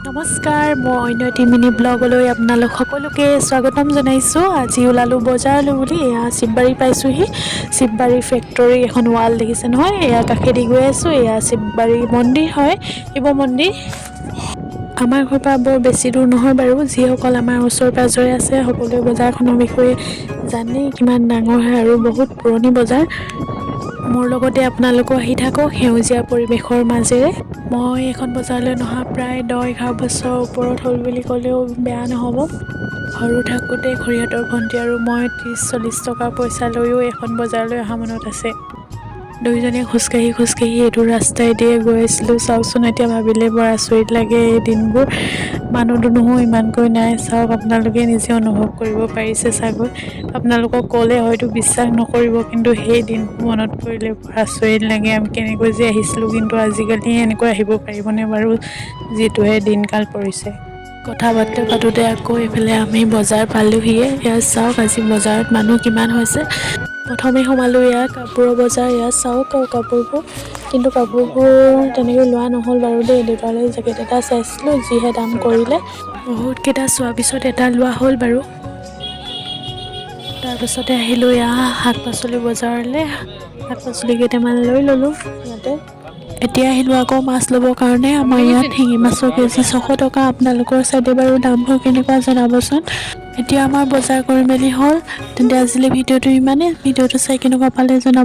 নমস্কাৰ, মই অন্য এটি মিনি ব্লগলৈ আপোনালোক সকলোকে স্বাগতম জনাইছোঁ। আজি ওলালোঁ বজাৰলৈ বুলি। এয়া শিৱবাৰী পাইছোঁহি। শিৱবাৰী ফেক্টৰী এখন ৱাল দেখিছে নহয়, এয়া কাষেদি গৈ আছোঁ। এয়া শিৱবাৰী মন্দিৰ হয়, শিৱ মন্দিৰ। আমাৰ ঘৰৰ পৰা বৰ বেছি দূৰ নহয় বাৰু। যিসকল আমাৰ ওচৰে পাঁজৰে আছে সকলোৱে বজাৰখনৰ বিষয়ে জানেই, কিমান ডাঙৰ হয় আৰু বহুত পুৰণি বজাৰ। মোৰ লগতে আপোনালোকো আহি থাকক সেউজীয়া পৰিৱেশৰ মাজেৰে। মই এইখন বজাৰলৈ নহা প্ৰায় 10-11 বছৰ ওপৰত হ'ল বুলি ক'লেও বেয়া নহ'ব। সৰু থাকোঁতে খুৰীহঁতৰ ভণ্টি আৰু মই 30-40 টকা পইচা লৈও এখন বজাৰলৈ অহা মনত আছে। দুয়োজনে খোজকাঢ়ি এইটো ৰাস্তাই দিয়ে গৈ আছিলোঁ। চাওকচোন, এতিয়া ভাবিলে বৰ আচৰিত লাগে এই দিনবোৰ। মানুহ দুনুহো ইমানকৈ নাই। চাওক, আপোনালোকে নিজে অনুভৱ কৰিব পাৰিছে চাগৈ। আপোনালোকক ক'লে হয়তো বিশ্বাস নকৰিব, কিন্তু সেই দিনবোৰ মনত পৰিলে বৰ আচৰিত লাগে। আমি কেনেকৈ যে আহিছিলোঁ, কিন্তু আজিকালি এনেকৈ আহিব পাৰিবনে বাৰু? যিটোহে দিনকাল পৰিছে। কথা বাৰ্তা পাতোঁতে আকৌ এইফালে আমি বজাৰ পালোহিয়ে। এয়া চাওক, আজি বজাৰত মানুহ কিমান হৈছে। প্ৰথমে সোমালোঁ এয়া কাপোৰৰ বজাৰ। এয়া চাওক কাপোৰবোৰ, কিন্তু কাপোৰবোৰ তেনেকৈ লোৱা নহ'ল বাৰু দেই। দেউতালৈ জেকেট এটা চাইছিলোঁ, যিহে দাম কৰিলে। বহুতকেইটা চোৱাৰ পিছত এটা লোৱা হ'ল বাৰু। তাৰপিছতে আহিলোঁ এয়া শাক-পাচলি বজাৰলৈ। শাক-পাচলি কেইটামান লৈ ল'লোঁ ইয়াতে। এতিয়া আহিলোঁ আকৌ মাছ ল'বৰ কাৰণে। আমাৰ ইয়াত শিঙি মাছৰ কেজি 600 টকা। আপোনালোকৰ চাইডে বাৰু দামবোৰ কেনেকুৱা জনাবচোন। এতিয়া আমাৰ বজাৰ কৰি মেলি হ'ল। তেন্তে আজিলৈ ভিডিঅ'টো ইমানেই। ভিডিঅ'টো চাই কেনেকুৱা পালে জনাব।